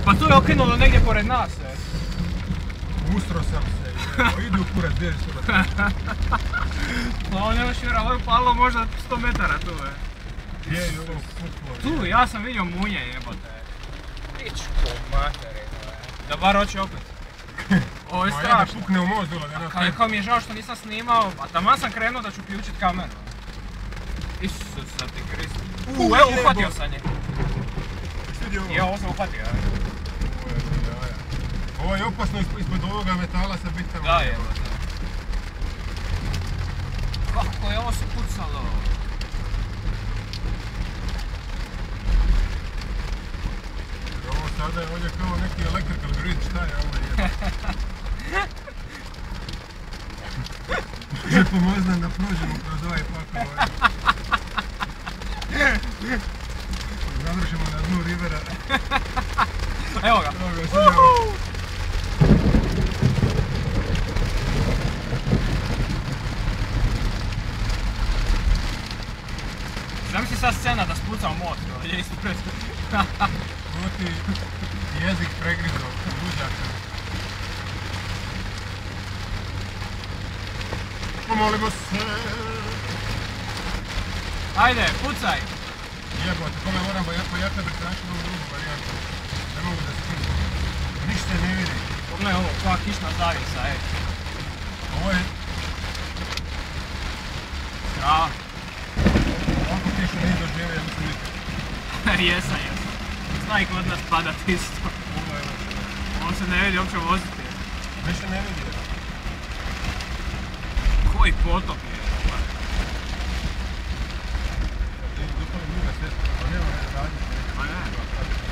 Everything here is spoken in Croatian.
Pa tu je okrenulo negdje pored nas, Ustro sam se, idu kurac, bježi se da. Pa ovo nemaš vjera, ovo je palo možda 100 metara tu, Gdje je ovo puklo? Tu, ja sam vidio munje jebote. Pičko materinu, da bar hoće opet. Ovo je strašno. Da pukne u most dole, da nas... Kako mi je žao što nisam snimao, a taman sam krenuo da ću uključit kameru. Isusa ti Kristi. Evo, uhvatio sam je. Vidi ovo? Je, ovo sam uhvatio, Ovo je opasno ispod ovoga metala sa bitama. Da, jebote. Kako je ovo spucalo? Ovo sada je ovdje kao neki electrical grid, šta je ovo je? Može pomoći nam da prođemo kroz ovaj pakao. Završimo na dnu rivera. Evo ga. Zamisli sad scena da spucamo most, je ispred. Ovo ti jezik pregrizao, luđaka. Pomolimo se. Ajde, pucaj. Jebote, kome moram pojačati brzaču na drugu varijantu. Ne mogu da skinu. Ništa ne vidi. Pogledaj ovo, koja kišna zavisa, Ovo je... Strava. Ovako kišu ne doživio, mislim nikad. Jesam. Zna i kod nas padat isto. On se ne vidi uopće voziti. Više ne vidi. Koji potop je? Dupali druga svjetska, pa nema raditi. Pa ne.